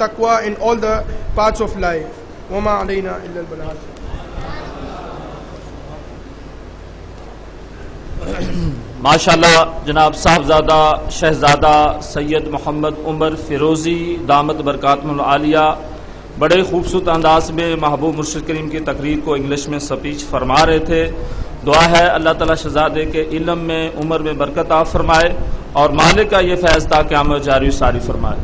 taqwa in all the parts of life. وَمَا عَلَيْنَا إِلَّا الْبَلَاغُ. ماشاءاللہ جناب صاحبزادہ شہزادہ سید محمد عمر فیروزی دامت برکاتہم العالیہ بڑے خوبصورت انداز میں محبوب مرشد کریم کی تقریر کو انگلش میں سپیچ فرما رہے تھے. دعا ہے اللہ تعالیٰ شہزادے کے علم میں عمر میں برکت عطا فرمائے اور مالک کا یہ فیض تا قیامت جاری ساری فرمائے.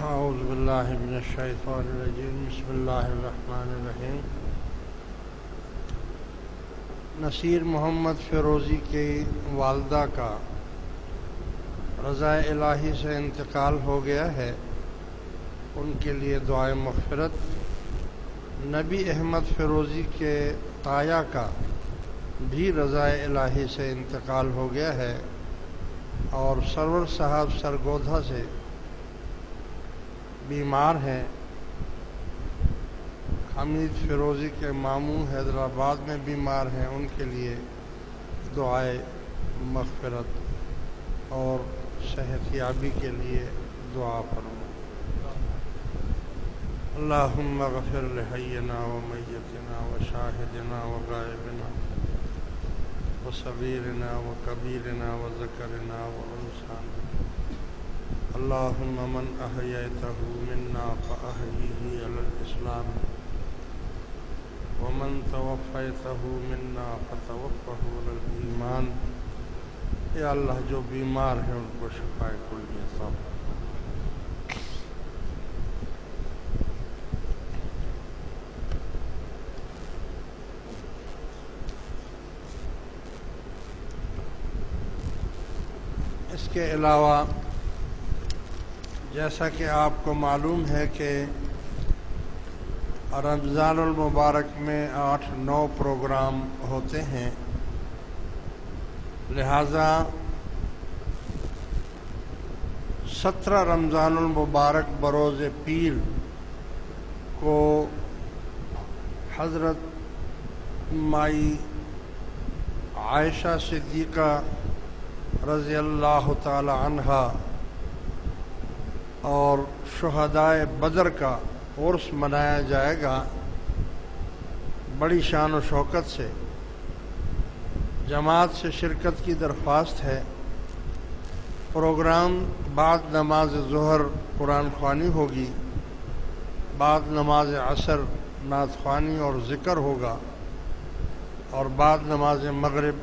اعوذ باللہ من الشیطان الرجیم بسم اللہ الرحمن الرحیم. نصیر محمد فیروزی کی والدہ کا رضا الہی سے انتقال ہو گیا ہے، ان کے لیے دعائے مغفرت. نبی احمد فیروزی کے تایا کا بھی رضا الہی سے انتقال ہو گیا ہے اور سرور صاحب سرگودھا سے بیمار ہیں. حمید فیروزی کے ماموں حیدرآباد میں بیمار ہیں، ان کے لیے دعائے مغفرت اور صحت یابی کے لیے دعا فرمائیں. اللہم اغفر لحینا و میتنا و شاہدنا و غائبنا و صغیرنا و کبیرنا و ذکرنا و انثانا. اللہم من احییتہ منا فاحیہ علی الاسلام ومن توفیتہ منا فتوفہ علی الایمان. یا اللہ جو بیمار ہیں ان کو شفائے کلی عطا فرما. اس کے علاوہ جیسا کہ آپ کو معلوم ہے کہ رمضان المبارک میں 8-9 پروگرام ہوتے ہیں، لہذا 17 رمضان المبارک بروز پیر کو حضرت مائی عائشہ صدیقہ رضی اللہ تعالی عنہا اور شہدائے بدر کا عرس منایا جائے گا بڑی شان و شوکت سے. جماعت سے شرکت کی درخواست ہے. پروگرام بعد نماز ظہر قرآن خوانی ہوگی، بعد نماز عصر نعت خوانی اور ذکر ہوگا اور بعد نماز مغرب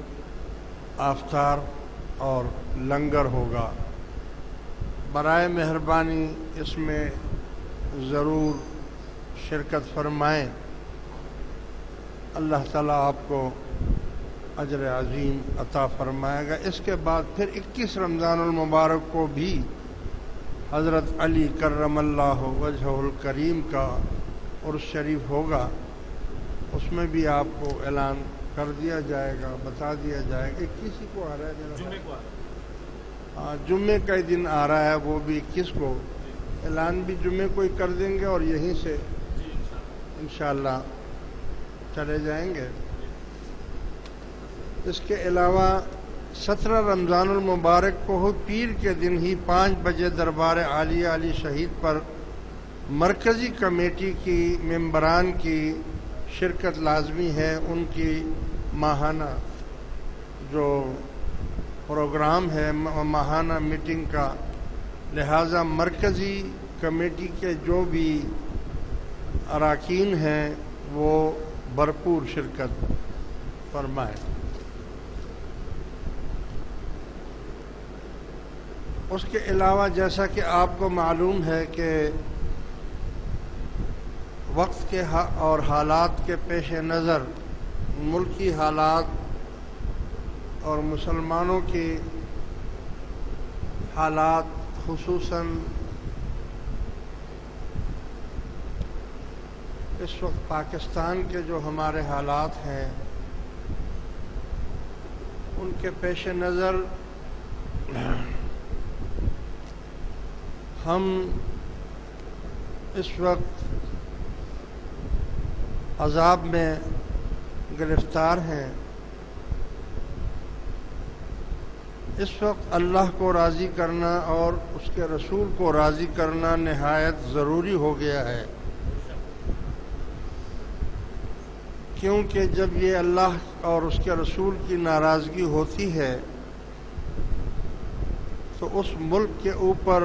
افطار اور لنگر ہوگا. برائے مہربانی اس میں ضرور شرکت فرمائیں. اللہ تعالیٰ آپ کو اجر عظیم عطا فرمائے گا. اس کے بعد پھر 21 رمضان المبارک کو بھی حضرت علی کرم اللہ وجہہ الکریم کا عرس شریف ہوگا. اس میں بھی آپ کو اعلان کر دیا جائے گا، بتا دیا جائے گا. 21 کو آ رہا ہے، جمعے کو جمعے کا ہی دن آ رہا ہے، وہ بھی 21 کو. اعلان بھی جمعے کو ہی کر دیں گے اور یہیں سے انشاءاللہ چلے جائیں گے. اس کے علاوہ 17 رمضان المبارک کو پیر کے دن ہی 5 بجے دربار عالیہ علی شہید پر مرکزی کمیٹی کی ممبران کی شرکت لازمی ہے ان کی ماہانہ جو پروگرام ہے ماہانہ میٹنگ کا، لہذا مرکزی کمیٹی کے جو بھی اراکین ہیں وہ بھرپور شرکت فرمائیں۔ اس کے علاوہ جیسا کہ آپ کو معلوم ہے کہ وقت کے اور حالات کے پیش نظر ملکی حالات اور مسلمانوں کی حالات، خصوصاً اس وقت پاکستان کے جو ہمارے حالات ہیں ان کے پیش نظر ہم اس وقت عذاب میں گرفتار ہیں۔ اس وقت اللہ کو راضی کرنا اور اس کے رسول کو راضی کرنا نہایت ضروری ہو گیا ہے، کیونکہ جب یہ اللہ اور اس کے رسول کی ناراضگی ہوتی ہے تو اس ملک کے اوپر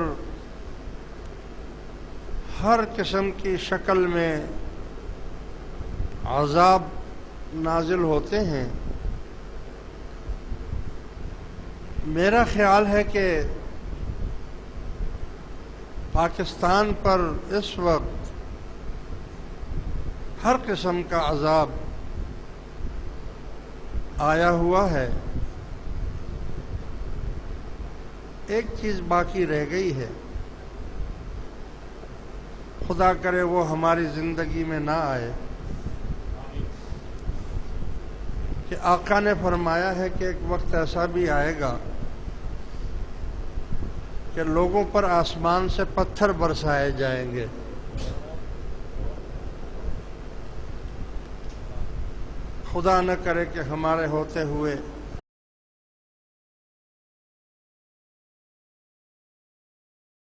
ہر قسم کی شکل میں عذاب نازل ہوتے ہیں۔ میرا خیال ہے کہ پاکستان پر اس وقت ہر قسم کا عذاب آیا ہوا ہے۔ ایک چیز باقی رہ گئی ہے، خدا کرے وہ ہماری زندگی میں نہ آئے، کہ آقا نے فرمایا ہے کہ ایک وقت ایسا بھی آئے گا کہ لوگوں پر آسمان سے پتھر برسائے جائیں گے۔ خدا نہ کرے کہ ہمارے ہوتے ہوئے